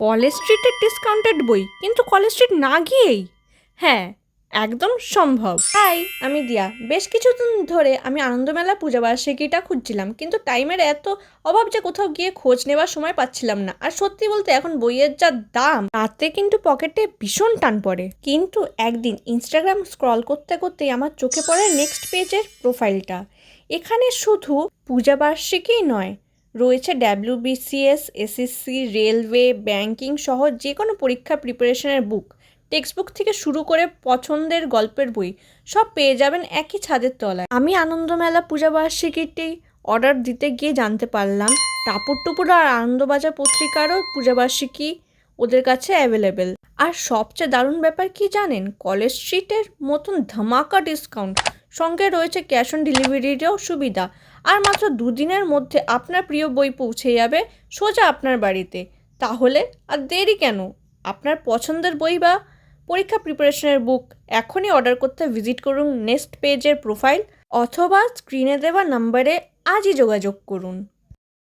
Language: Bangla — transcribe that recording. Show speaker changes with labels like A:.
A: কলেজ স্ট্রিটের ডিসকাউন্টেড বই, কিন্তু কলেজ স্ট্রিট না গিয়েই? হ্যাঁ, একদম সম্ভব। হাই, আমি দিয়া। বেশ কিছুদিন ধরে আমি আনন্দমেলা পূজাবার্ষিকীটা খুঁজছিলাম, কিন্তু টাইমের এত অভাব যে কোথাও গিয়ে খোঁজ নেওয়ার সময় পাচ্ছিলাম না। আর সত্যি বলতে এখন বইয়ের যা দাম, তাতে কিন্তু পকেটে ভীষণ টান পড়ে। কিন্তু একদিন ইনস্টাগ্রাম স্ক্রল করতে করতেই আমার চোখে পড়ে নেক্সট পেজের প্রোফাইলটা। এখানে শুধু পূজাবার্ষিকীই নয়, রয়েছে ডাব্লিউবিসিএস, এসএসসি, রেলওয়ে, ব্যাংকিং সহ যে কোনো পরীক্ষা প্রিপারেশনের বুক, টেক্সট বুক থেকে শুরু করে পছন্দের গল্পের বই, সব পেয়ে যাবেন একই ছাদের তলায়। আমি আনন্দমেলা পূজাবার্ষিকীটি অর্ডার দিতে গিয়ে জানতে পারলাম টাপুর টুপুর আর আনন্দবাজার পত্রিকারও পূজাবার্ষিকী ওদের কাছে অ্যাভেলেবেল। আর সবচেয়ে দারুণ ব্যাপার কি জানেন? কলেজ স্ট্রিটের মতন ধামাকা ডিসকাউন্ট, সঙ্গে রয়েছে ক্যাশ অন ডেলিভারিরও সুবিধা। আর মাত্র দুদিনের মধ্যে আপনার প্রিয় বই পৌঁছে যাবে সোজা আপনার বাড়িতে। তাহলে আর দেরি কেন? আপনার পছন্দের বই বা পরীক্ষা প্রিপারেশনের বুক এখনই অর্ডার করতে ভিজিট করুন নেক্সট পেজের প্রোফাইল, অথবা স্ক্রিনে দেওয়া নাম্বারে আজই যোগাযোগ করুন।